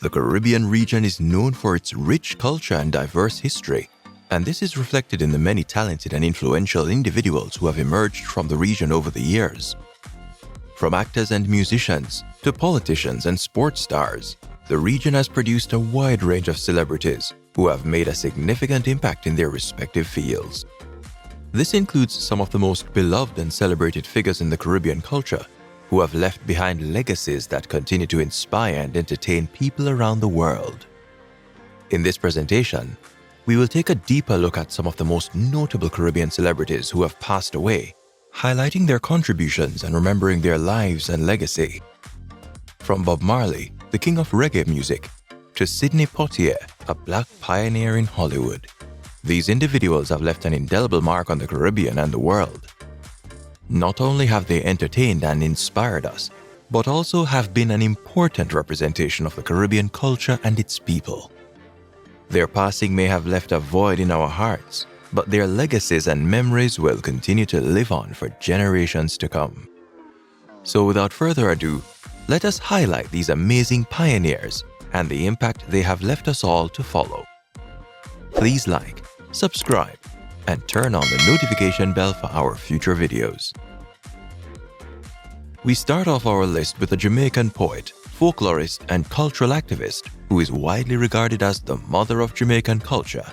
The Caribbean region is known for its rich culture and diverse history, and this is reflected in the many talented and influential individuals who have emerged from the region over the years. From actors and musicians to politicians and sports stars, the region has produced a wide range of celebrities who have made a significant impact in their respective fields. This includes some of the most beloved and celebrated figures in the Caribbean culture who have left behind legacies that continue to inspire and entertain people around the world. In this presentation, we will take a deeper look at some of the most notable Caribbean celebrities who have passed away, highlighting their contributions and remembering their lives and legacy. From Bob Marley, the king of reggae music, to Sidney Poitier, a black pioneer in Hollywood. These individuals have left an indelible mark on the Caribbean and the world. Not only have they entertained and inspired us, but also have been an important representation of the Caribbean culture and its people. Their passing may have left a void in our hearts, but their legacies and memories will continue to live on for generations to come. So without further ado, let us highlight these amazing pioneers and the impact they have left us all to follow. Please like, subscribe, and turn on the notification bell for our future videos. We start off our list with a Jamaican poet, folklorist, and cultural activist who is widely regarded as the mother of Jamaican culture.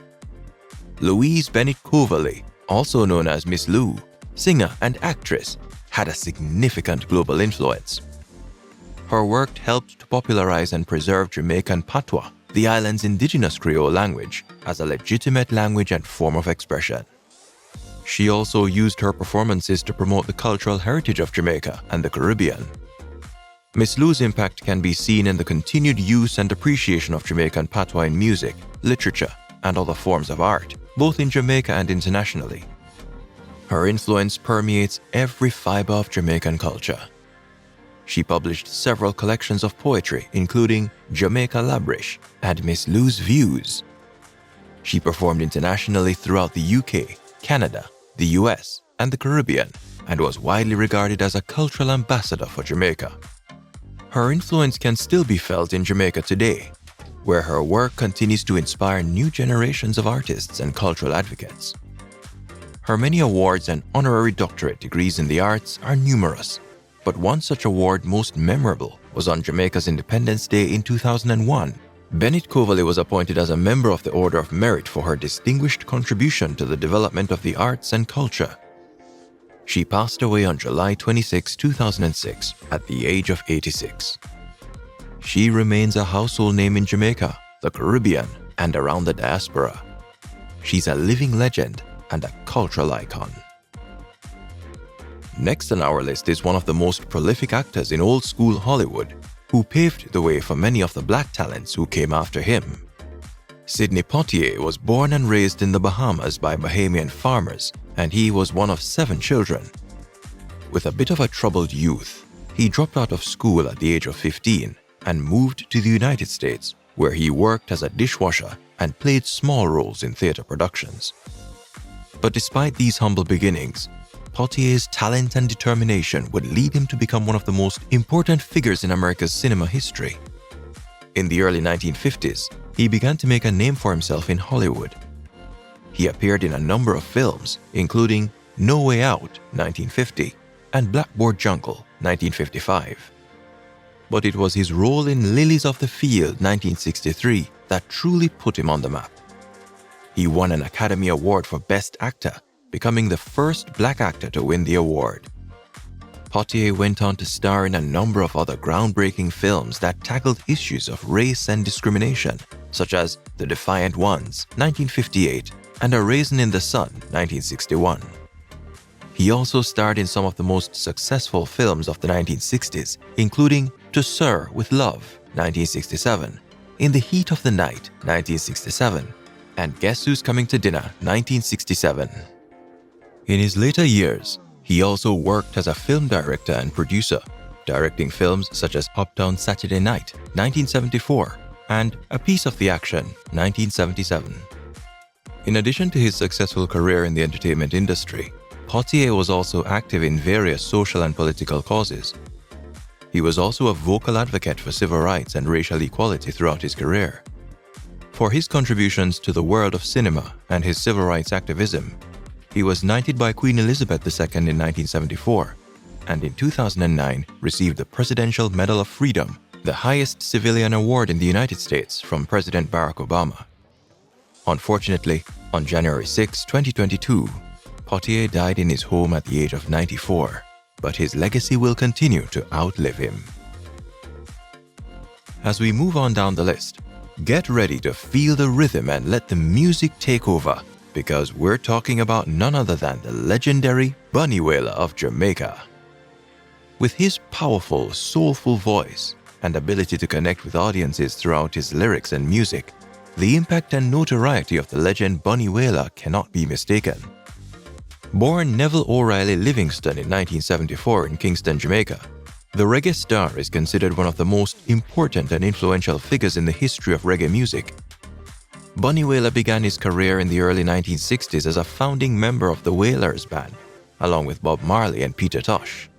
Louise Bennett-Coverley, also known as Miss Lou, singer and actress, had a significant global influence. Her work helped to popularize and preserve Jamaican patois, the island's indigenous Creole language, as a legitimate language and form of expression. She also used her performances to promote the cultural heritage of Jamaica and the Caribbean. Miss Lou's impact can be seen in the continued use and appreciation of Jamaican patois in music, literature, and other forms of art, both in Jamaica and internationally. Her influence permeates every fiber of Jamaican culture. She published several collections of poetry, including Jamaica Labrish and Miss Lou's Views. She performed internationally throughout the UK, Canada, the US, and the Caribbean, and was widely regarded as a cultural ambassador for Jamaica. Her influence can still be felt in Jamaica today, where her work continues to inspire new generations of artists and cultural advocates. Her many awards and honorary doctorate degrees in the arts are numerous, but one such award most memorable was on Jamaica's Independence Day in 2001. Bennett-Coverley was appointed as a member of the Order of Merit for her distinguished contribution to the development of the arts and culture. She passed away on July 26, 2006, at the age of 86. She remains a household name in Jamaica, the Caribbean, and around the diaspora. She's a living legend and a cultural icon. Next on our list is one of the most prolific actors in old-school Hollywood, who paved the way for many of the black talents who came after him. Sidney Poitier was born and raised in the Bahamas by Bahamian farmers, and he was one of 7 children. With a bit of a troubled youth, he dropped out of school at the age of 15 and moved to the United States, where he worked as a dishwasher and played small roles in theater productions. But despite these humble beginnings, Poitier's talent and determination would lead him to become one of the most important figures in America's cinema history. In the early 1950s, he began to make a name for himself in Hollywood. He appeared in a number of films, including No Way Out, 1950, and Blackboard Jungle, 1955. But it was his role in Lilies of the Field, 1963, that truly put him on the map. He won an Academy Award for Best Actor, becoming the first black actor to win the award. Poitier went on to star in a number of other groundbreaking films that tackled issues of race and discrimination, such as The Defiant Ones, 1958, and A Raisin in the Sun, 1961. He also starred in some of the most successful films of the 1960s, including To Sir with Love, 1967, In the Heat of the Night, 1967, and Guess Who's Coming to Dinner, 1967. In his later years, he also worked as a film director and producer, directing films such as Uptown Saturday Night, 1974, and A Piece of the Action, 1977. In addition to his successful career in the entertainment industry, Poitier was also active in various social and political causes. He was also a vocal advocate for civil rights and racial equality throughout his career. For his contributions to the world of cinema and his civil rights activism, he was knighted by Queen Elizabeth II in 1974, and in 2009 received the Presidential Medal of Freedom, the highest civilian award in the United States, from President Barack Obama. Unfortunately, on January 6, 2022, Poitier died in his home at the age of 94, but his legacy will continue to outlive him. As we move on down the list, get ready to feel the rhythm and let the music take over, because we're talking about none other than the legendary Bunny Wailer of Jamaica. With his powerful, soulful voice and ability to connect with audiences throughout his lyrics and music, the impact and notoriety of the legend Bunny Wailer cannot be mistaken. Born Neville O'Reilly Livingston in 1974 in Kingston, Jamaica, the reggae star is considered one of the most important and influential figures in the history of reggae music. Bunny Wailer began his career in the early 1960s as a founding member of the Wailers band, along with Bob Marley and Peter Tosh.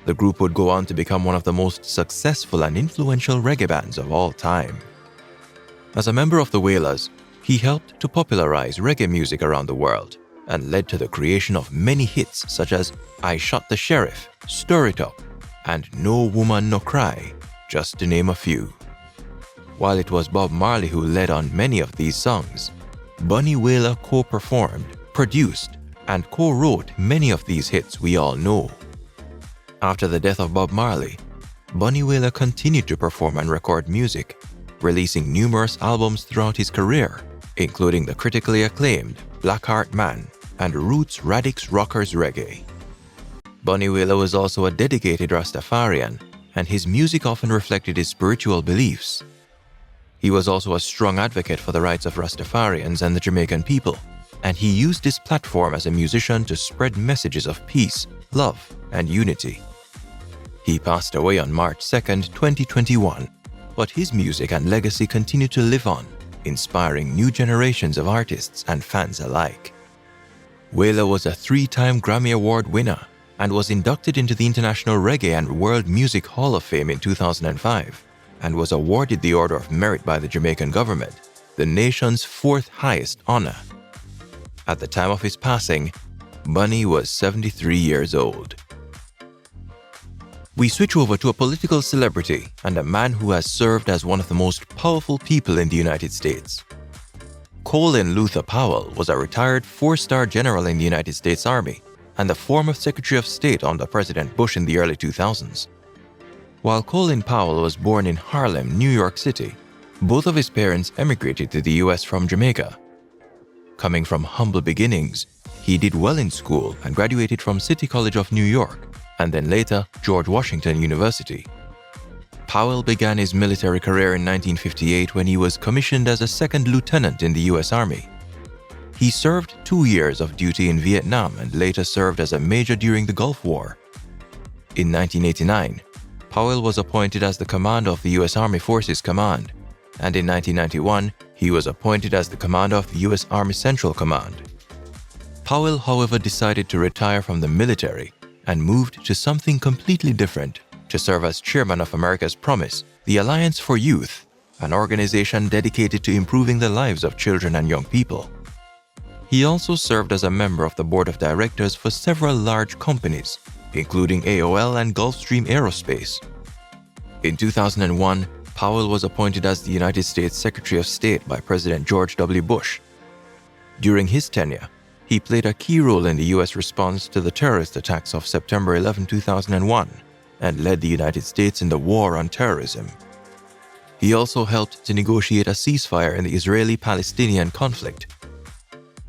The group would go on to become one of the most successful and influential reggae bands of all time. As a member of the Wailers, he helped to popularize reggae music around the world and led to the creation of many hits such as I Shot the Sheriff, Stir It Up, and No Woman No Cry, just to name a few. While it was Bob Marley who led on many of these songs, Bunny Wailer co-performed, produced, and co-wrote many of these hits we all know. After the death of Bob Marley, Bunny Wailer continued to perform and record music, releasing numerous albums throughout his career, including the critically acclaimed Blackheart Man and Roots Radix Rockers Reggae. Bunny Wailer was also a dedicated Rastafarian, and his music often reflected his spiritual beliefs. He was also a strong advocate for the rights of Rastafarians and the Jamaican people, and he used his platform as a musician to spread messages of peace, love, and unity. He passed away on March 2, 2021, but his music and legacy continue to live on, inspiring new generations of artists and fans alike. Wailer was a 3-time Grammy Award winner and was inducted into the International Reggae and World Music Hall of Fame in 2005 and was awarded the Order of Merit by the Jamaican government, the nation's 4th highest honor. At the time of his passing, Bunny was 73 years old. We switch over to a political celebrity and a man who has served as one of the most powerful people in the United States. Colin Powell was a retired 4-star general in the United States Army and the former Secretary of State under President Bush in the early 2000s. While Colin Powell was born in Harlem, New York City, both of his parents emigrated to the US from Jamaica. Coming from humble beginnings, he did well in school and graduated from City College of New York and then later George Washington University. Powell began his military career in 1958 when he was commissioned as a 2nd lieutenant in the US Army. He served 2 years of duty in Vietnam and later served as a major during the Gulf War. In 1989, Powell was appointed as the commander of the US Army Forces Command, and in 1991, he was appointed as the commander of the US Army Central Command. Powell, however, decided to retire from the military and moved to something completely different, to serve as chairman of America's Promise, the Alliance for Youth, an organization dedicated to improving the lives of children and young people. He also served as a member of the board of directors for several large companies, including AOL and Gulfstream Aerospace. In 2001, Powell was appointed as the United States Secretary of State by President George W. Bush. During his tenure, he played a key role in the U.S. response to the terrorist attacks of September 11, 2001, and led the United States in the war on terrorism. He also helped to negotiate a ceasefire in the Israeli-Palestinian conflict.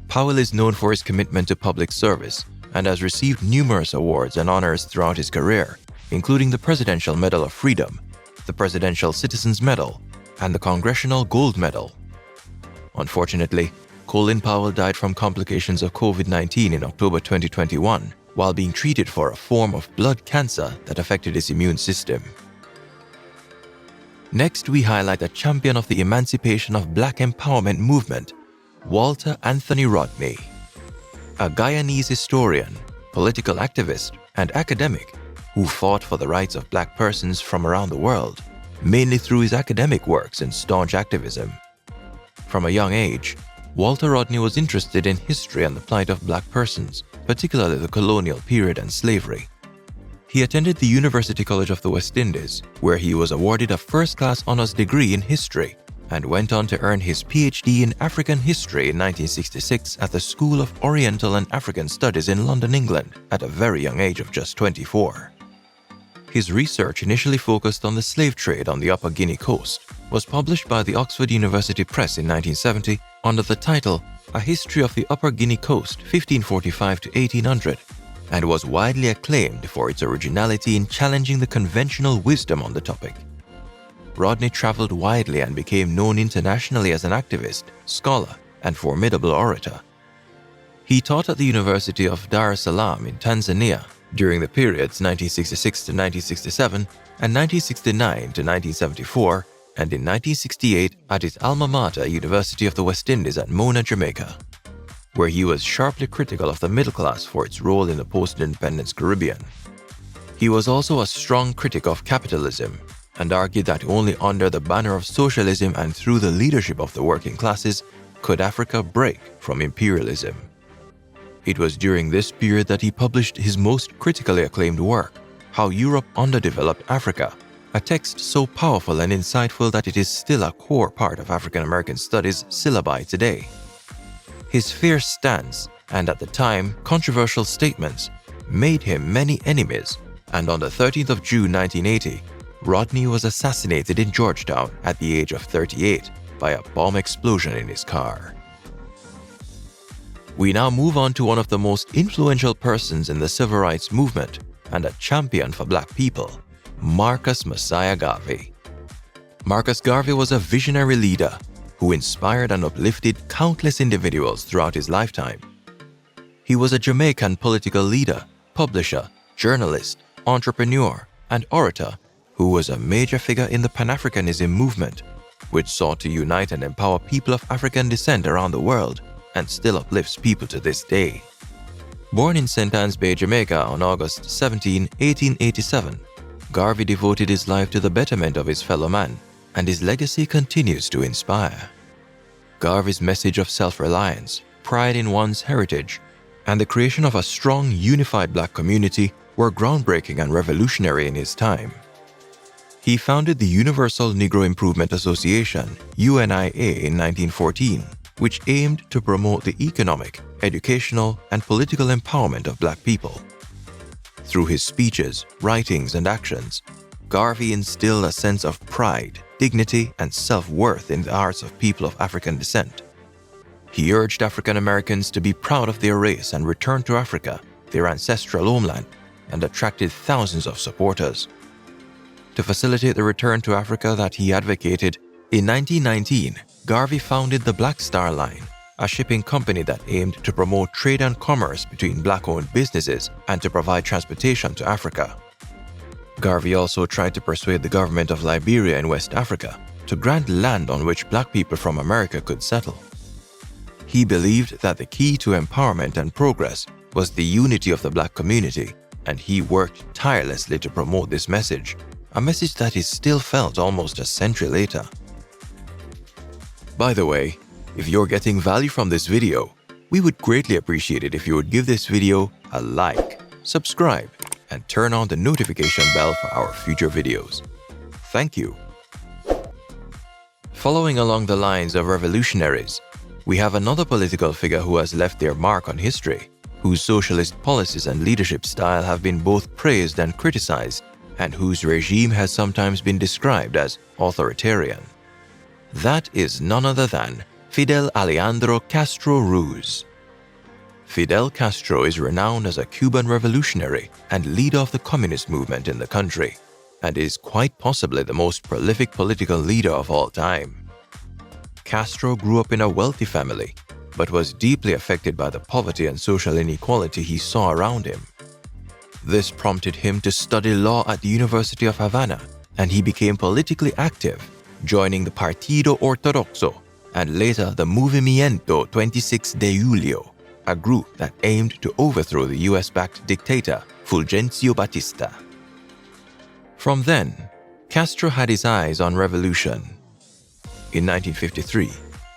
Powell is known for his commitment to public service and has received numerous awards and honors throughout his career, including the Presidential Medal of Freedom, the Presidential Citizens Medal, and the Congressional Gold Medal. Unfortunately, Colin Powell died from complications of COVID-19 in October 2021 while being treated for a form of blood cancer that affected his immune system. Next, we highlight a champion of the emancipation of Black empowerment movement, Walter Anthony Rodney. A Guyanese historian, political activist, and academic, who fought for the rights of black persons from around the world, mainly through his academic works and staunch activism. From a young age, Walter Rodney was interested in history and the plight of black persons, particularly the colonial period and slavery. He attended the University College of the West Indies, where he was awarded a first-class honors degree in history and went on to earn his PhD in African history in 1966 at the School of Oriental and African Studies in London, England, at a very young age of just 24. His research initially focused on the slave trade on the Upper Guinea coast, was published by the Oxford University Press in 1970 under the title A History of the Upper Guinea Coast 1545 to 1800, and was widely acclaimed for its originality in challenging the conventional wisdom on the topic. Rodney traveled widely and became known internationally as an activist, scholar, and formidable orator. He taught at the University of Dar es Salaam in Tanzania during the periods 1966 to 1967 and 1969 to 1974, and in 1968 at his alma mater, University of the West Indies at Mona, Jamaica, where he was sharply critical of the middle class for its role in the post-independence Caribbean. He was also a strong critic of capitalism and argued that only under the banner of socialism and through the leadership of the working classes could Africa break from imperialism. It was during this period that he published his most critically acclaimed work, How Europe Underdeveloped Africa, a text so powerful and insightful that it is still a core part of African American studies syllabi today. His fierce stance and, at the time, controversial statements made him many enemies, and on the 13th of June 1980, Rodney was assassinated in Georgetown at the age of 38 by a bomb explosion in his car. We now move on to one of the most influential persons in the civil rights movement and a champion for black people, Marcus Messiah Garvey. Marcus Garvey was a visionary leader who inspired and uplifted countless individuals throughout his lifetime. He was a Jamaican political leader, publisher, journalist, entrepreneur, and orator who was a major figure in the Pan-Africanism movement, which sought to unite and empower people of African descent around the world and still uplifts people to this day. Born in St. Anne's Bay, Jamaica on August 17, 1887, Garvey devoted his life to the betterment of his fellow man, and his legacy continues to inspire. Garvey's message of self-reliance, pride in one's heritage, and the creation of a strong, unified black community were groundbreaking and revolutionary in his time. He founded the Universal Negro Improvement Association, UNIA, in 1914, which aimed to promote the economic, educational, and political empowerment of black people. Through his speeches, writings, and actions, Garvey instilled a sense of pride, dignity, and self-worth in the hearts of people of African descent. He urged African Americans to be proud of their race and return to Africa, their ancestral homeland, and attracted thousands of supporters. To facilitate the return to Africa that he advocated, in 1919, Garvey founded the Black Star Line, a shipping company that aimed to promote trade and commerce between black-owned businesses and to provide transportation to Africa. Garvey also tried to persuade the government of Liberia in West Africa to grant land on which black people from America could settle. He believed that the key to empowerment and progress was the unity of the black community, and he worked tirelessly to promote this message, a message that is still felt almost a century later. By the way, if you're getting value from this video, we would greatly appreciate it if you would give this video a like, subscribe, and turn on the notification bell for our future videos. Thank you. Following along the lines of revolutionaries, we have another political figure who has left their mark on history, whose socialist policies and leadership style have been both praised and criticized, and whose regime has sometimes been described as authoritarian. That is none other than Fidel Alejandro Castro Ruz. Fidel Castro is renowned as a Cuban revolutionary and leader of the communist movement in the country, and is quite possibly the most prolific political leader of all time. Castro grew up in a wealthy family, but was deeply affected by the poverty and social inequality he saw around him. This prompted him to study law at the University of Havana, and he became politically active, joining the Partido Ortodoxo and later the Movimiento 26 de Julio, a group that aimed to overthrow the US-backed dictator Fulgencio Batista. From then, Castro had his eyes on revolution. In 1953,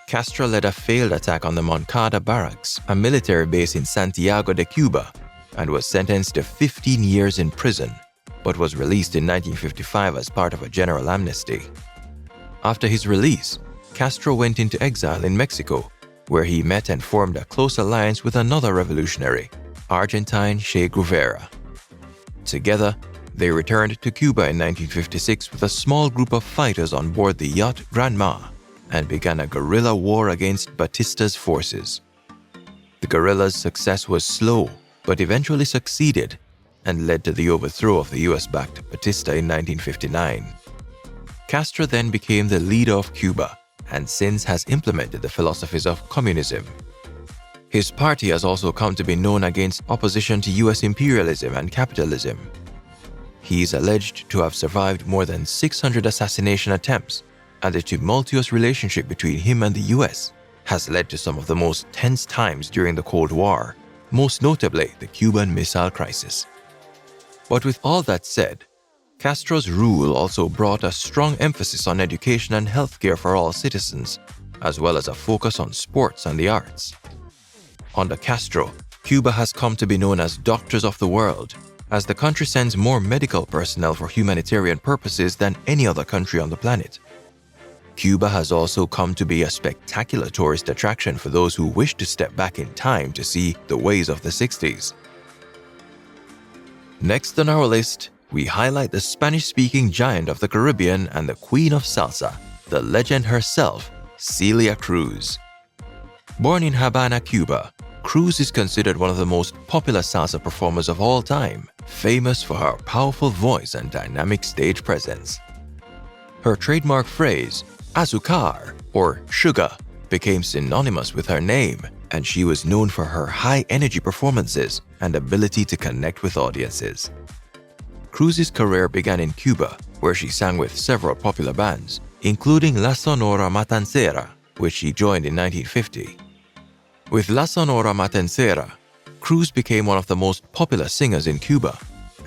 Castro led a failed attack on the Moncada Barracks, a military base in Santiago de Cuba, and was sentenced to 15 years in prison, but was released in 1955 as part of a general amnesty. After his release, Castro went into exile in Mexico, where he met and formed a close alliance with another revolutionary, Argentine Che Guevara. Together, they returned to Cuba in 1956 with a small group of fighters on board the yacht Granma and began a guerrilla war against Batista's forces. The guerrillas' success was slow, but eventually succeeded and led to the overthrow of the US-backed Batista in 1959. Castro then became the leader of Cuba and since has implemented the philosophies of communism. His party has also come to be known against opposition to US imperialism and capitalism. He is alleged to have survived more than 600 assassination attempts, and the tumultuous relationship between him and the US has led to some of the most tense times during the Cold War, most notably the Cuban Missile Crisis. But with all that said, Castro's rule also brought a strong emphasis on education and healthcare for all citizens, as well as a focus on sports and the arts. Under Castro, Cuba has come to be known as Doctors of the World, as the country sends more medical personnel for humanitarian purposes than any other country on the planet. Cuba has also come to be a spectacular tourist attraction for those who wish to step back in time to see the ways of the 60s. Next on our list, we highlight the Spanish-speaking giant of the Caribbean and the queen of salsa, the legend herself, Celia Cruz. Born in Havana, Cuba, Cruz is considered one of the most popular salsa performers of all time, famous for her powerful voice and dynamic stage presence. Her trademark phrase, azúcar, or sugar, became synonymous with her name, and she was known for her high-energy performances and ability to connect with audiences. Cruz's career began in Cuba, where she sang with several popular bands, including La Sonora Matancera, which she joined in 1950. With La Sonora Matancera, Cruz became one of the most popular singers in Cuba,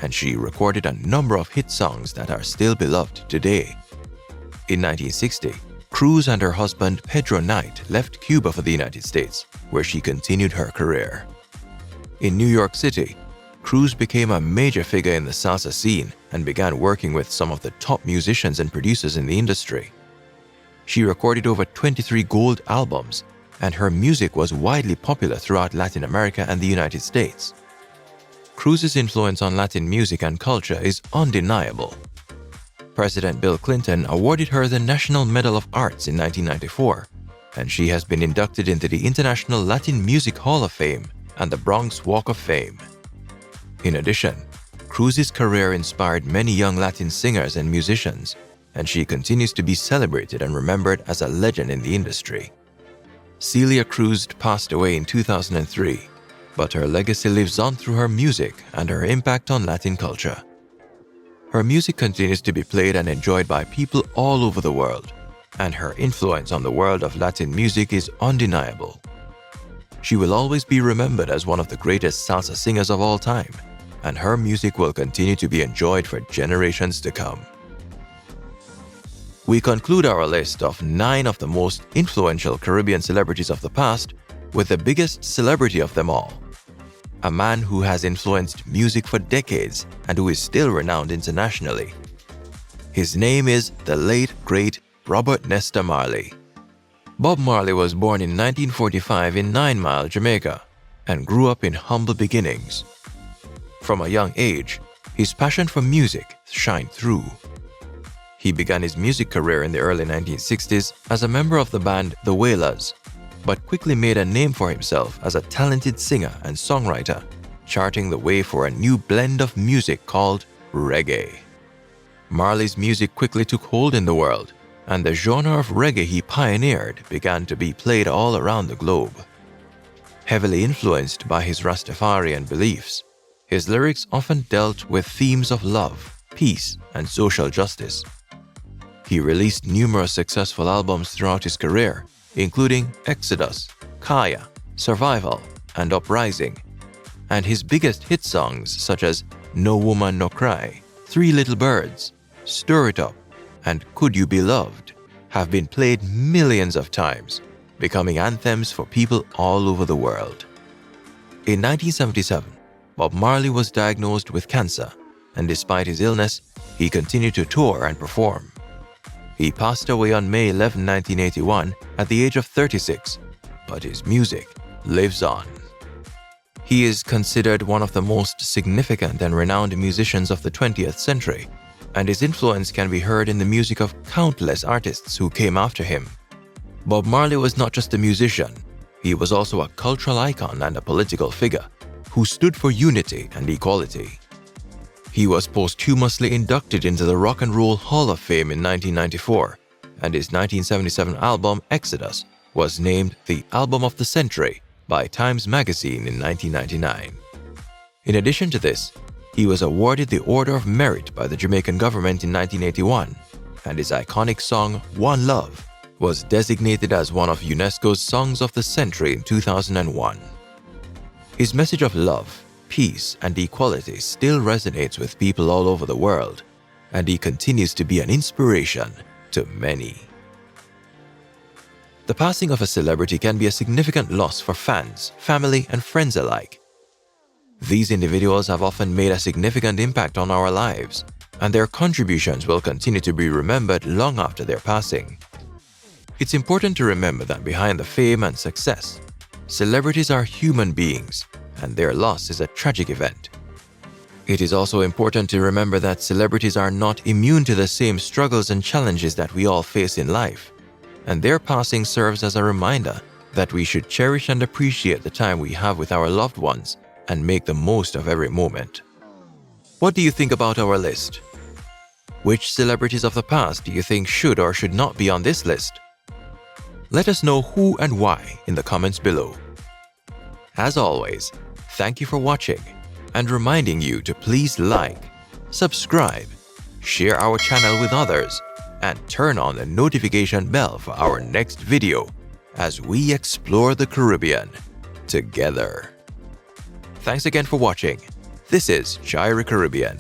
and she recorded a number of hit songs that are still beloved today. In 1960, Cruz and her husband Pedro Knight left Cuba for the United States, where she continued her career. In New York City, Cruz became a major figure in the salsa scene and began working with some of the top musicians and producers in the industry. She recorded over 23 gold albums, and her music was widely popular throughout Latin America and the United States. Cruz's influence on Latin music and culture is undeniable. President Bill Clinton awarded her the National Medal of Arts in 1994, and she has been inducted into the International Latin Music Hall of Fame and the Bronx Walk of Fame. In addition, Cruz's career inspired many young Latin singers and musicians, and she continues to be celebrated and remembered as a legend in the industry. Celia Cruz passed away in 2003, but her legacy lives on through her music and her impact on Latin culture. Her music continues to be played and enjoyed by people all over the world, and her influence on the world of Latin music is undeniable. She will always be remembered as one of the greatest salsa singers of all time, and her music will continue to be enjoyed for generations to come. We conclude our list of 9 of the most influential Caribbean celebrities of the past with the biggest celebrity of them all, a man who has influenced music for decades and who is still renowned internationally. His name is the late, great Robert Nesta Marley. Bob Marley was born in 1945 in 9 Mile, Jamaica, and grew up in humble beginnings. From a young age, his passion for music shined through. He began his music career in the early 1960s as a member of the band The Wailers, but quickly made a name for himself as a talented singer and songwriter, charting the way for a new blend of music called reggae. Marley's music quickly took hold in the world, and the genre of reggae he pioneered began to be played all around the globe. Heavily influenced by his Rastafarian beliefs, his lyrics often dealt with themes of love, peace, and social justice. He released numerous successful albums throughout his career, including Exodus, Kaya, Survival, and Uprising, and his biggest hit songs such as No Woman No Cry, Three Little Birds, Stir It Up, and Could You Be Loved have been played millions of times, becoming anthems for people all over the world. In 1977, Bob Marley was diagnosed with cancer, and despite his illness, he continued to tour and perform. He passed away on May 11, 1981, at the age of 36, but his music lives on. He is considered one of the most significant and renowned musicians of the 20th century, and his influence can be heard in the music of countless artists who came after him. Bob Marley was not just a musician, he was also a cultural icon and a political figure who stood for unity and equality. He was posthumously inducted into the Rock and Roll Hall of Fame in 1994, and his 1977 album Exodus was named the Album of the Century by Times Magazine in 1999. In addition to this, he was awarded the Order of Merit by the Jamaican government in 1981, and his iconic song One Love was designated as one of UNESCO's Songs of the Century in 2001. His message of love, peace, and equality still resonates with people all over the world, and he continues to be an inspiration to many. The passing of a celebrity can be a significant loss for fans, family, and friends alike. These individuals have often made a significant impact on our lives, and their contributions will continue to be remembered long after their passing. It's important to remember that behind the fame and success, celebrities are human beings, and their loss is a tragic event. It is also important to remember that celebrities are not immune to the same struggles and challenges that we all face in life, and their passing serves as a reminder that we should cherish and appreciate the time we have with our loved ones and make the most of every moment. What do you think about our list? Which celebrities of the past do you think should or should not be on this list? Let us know who and why in the comments below. As always, thank you for watching, and reminding you to please like, subscribe, share our channel with others, and turn on the notification bell for our next video as we explore the Caribbean together. Thanks again for watching. This is Gyra Caribbean.